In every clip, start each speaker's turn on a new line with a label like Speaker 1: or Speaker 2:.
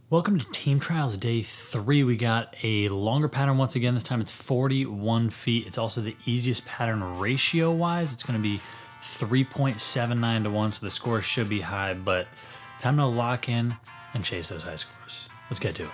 Speaker 1: Welcome to Team Trials Day 3. We got a longer pattern once again. This time it's 41 feet. It's also the easiest pattern ratio-wise. It's going to be 3.79 to 1, so the score should be high, but time to lock in and chase those high scores. Let's get to it.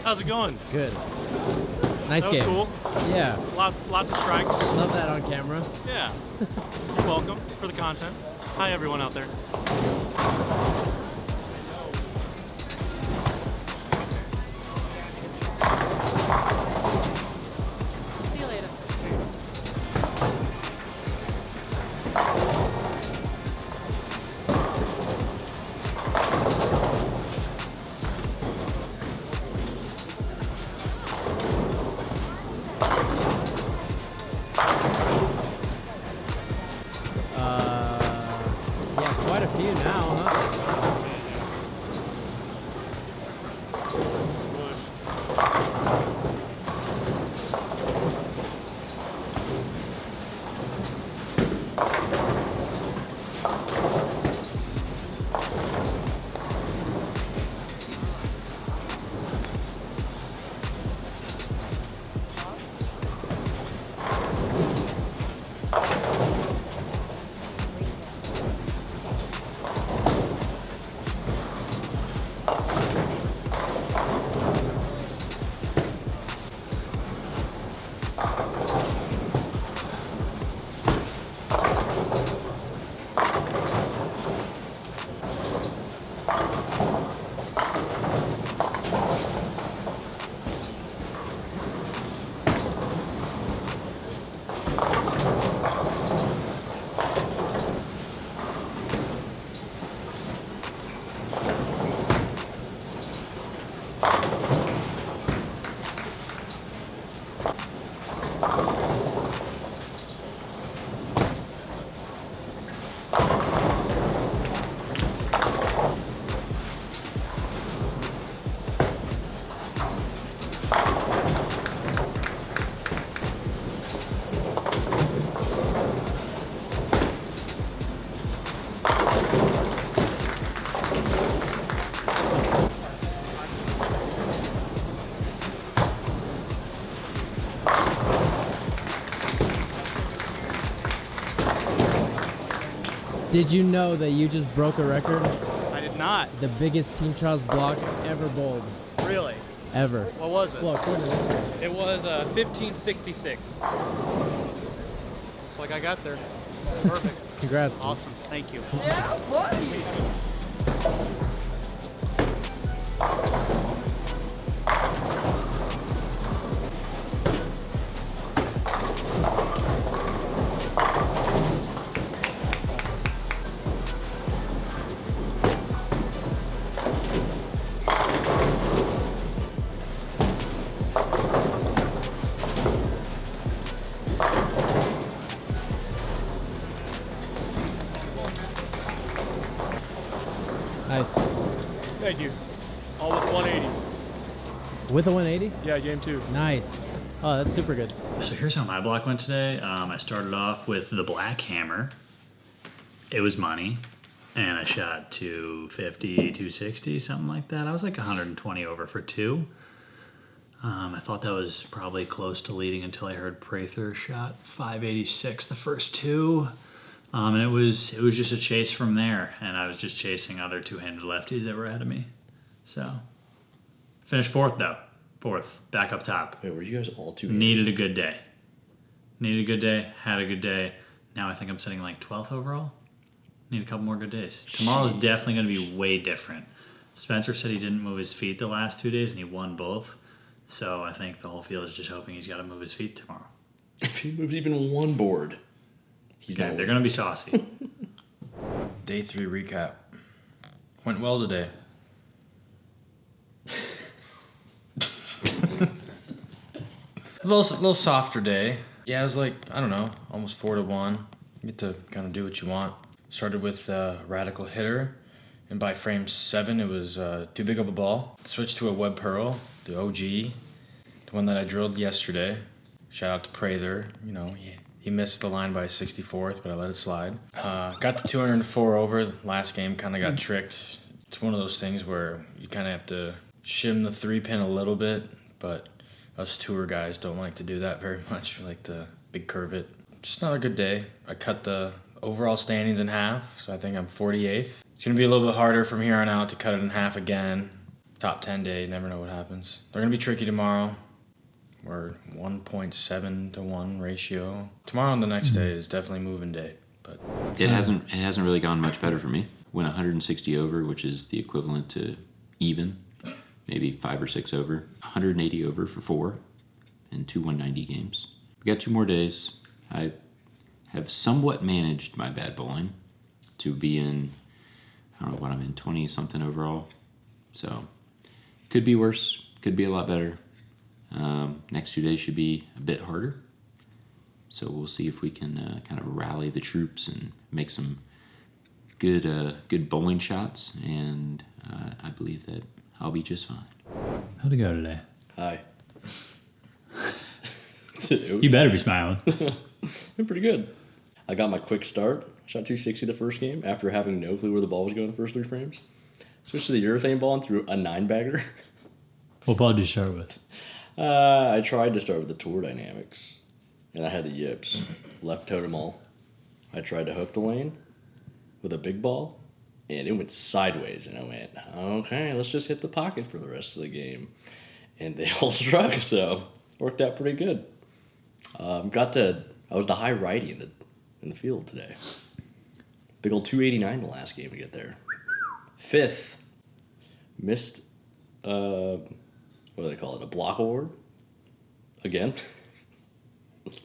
Speaker 2: How's it going?
Speaker 3: Good. Nice
Speaker 2: That was
Speaker 3: game.
Speaker 2: cool.
Speaker 3: Yeah.
Speaker 2: Lots of strikes.
Speaker 3: Love that on camera.
Speaker 2: Yeah. You're welcome for the content. Hi, everyone out there.
Speaker 4: See you later.
Speaker 3: Yeah, quite a few now, huh? Did you know that you just broke a record?
Speaker 2: I did not.
Speaker 3: The biggest Team Trials block ever bowled.
Speaker 2: Really?
Speaker 3: Ever.
Speaker 2: What was it?
Speaker 3: Well, according to this guy.
Speaker 5: It was 1566.
Speaker 2: It's like I got there. Perfect.
Speaker 3: Congrats. dude.
Speaker 2: Awesome. Thank you.
Speaker 3: Nice.
Speaker 2: Thank you. All with 180.
Speaker 3: With a 180?
Speaker 2: Yeah, game 2.
Speaker 3: Nice. Oh, that's super good.
Speaker 1: So here's how my block went today. I started off with the black hammer. It was money. And I shot 250, 260, something like that. I was like 120 over for 2. I thought that was probably close to leading until I heard Prather shot 586 the first 2. And it was just a chase from there. And I was just chasing other two-handed lefties that were ahead of me. So, finished 4th though. 4th, back up top.
Speaker 6: Wait, were you guys all two?
Speaker 1: Needed a good day. Needed a good day, had a good day. Now I think I'm sitting like 12th overall. Need a couple more good days. Tomorrow's definitely going to be way different. Spencer said he didn't move his feet the last 2 days and he won both. So I think the whole field is just hoping he's got to move his feet tomorrow.
Speaker 6: If he moves even one board, he's
Speaker 1: Yeah,
Speaker 6: not.
Speaker 1: they're going to be saucy.
Speaker 5: Day 3 recap. Went well today. A little softer day. Yeah, it was like, I don't know, almost 4-1. You get to kind of do what you want. Started with Radical Hitter, and by frame 7, it was too big of a ball. Switched to a Web Pearl, the OG, the one that I drilled yesterday. Shout out to Prather. You know, he missed the line by a 64th, but I let it slide. Got to 204 over. Last game kind of got tricked. It's one of those things where you kind of have to shim the 3-pin a little bit, but us tour guys don't like to do that very much. We like to big curve it. Just not a good day. I cut the overall standings in half, so I think I'm 48th. It's going to be a little bit harder from here on out to cut it in half again. Top 10 day, never know what happens. They're going to be tricky tomorrow. We're 1.7 to 1 ratio. Tomorrow and the next day is definitely moving day. But
Speaker 7: It hasn't really gone much better for me. Went 160 over, which is the equivalent to even, maybe 5 or 6 over. 180 over for 4 and 2 190 games. We got 2 more days. I have somewhat managed my bad bowling to be in, I don't know what I'm in, 20 something overall. So could be worse, could be a lot better. Next 2 days should be a bit harder. So we'll see if we can kind of rally the troops and make some good bowling shots, and I believe that I'll be just fine.
Speaker 1: How'd it go today?
Speaker 6: Hi.
Speaker 1: You better be smiling.
Speaker 6: Been pretty good. I got my quick start. Shot 260 the first game after having no clue where the ball was going the first 3 frames. Switched to the urethane ball and threw a 9-bagger.
Speaker 1: What ball did you start with?
Speaker 6: I tried to start with the Tour Dynamics, and I had the yips. Left totem all. I tried to hook the lane with a big ball, and it went sideways, and I went, okay, let's just hit the pocket for the rest of the game. And they all struck, so worked out pretty good. I was the high righty in the field today. Big old 289 the last game to get there. 5th, missed, what do they call it, a block award? Again,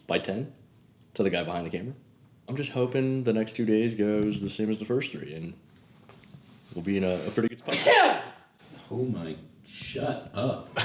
Speaker 6: by 10 to the guy behind the camera. I'm just hoping the next 2 days goes the same as the first 3, and we'll be in a pretty good spot.
Speaker 7: Oh my, shut up.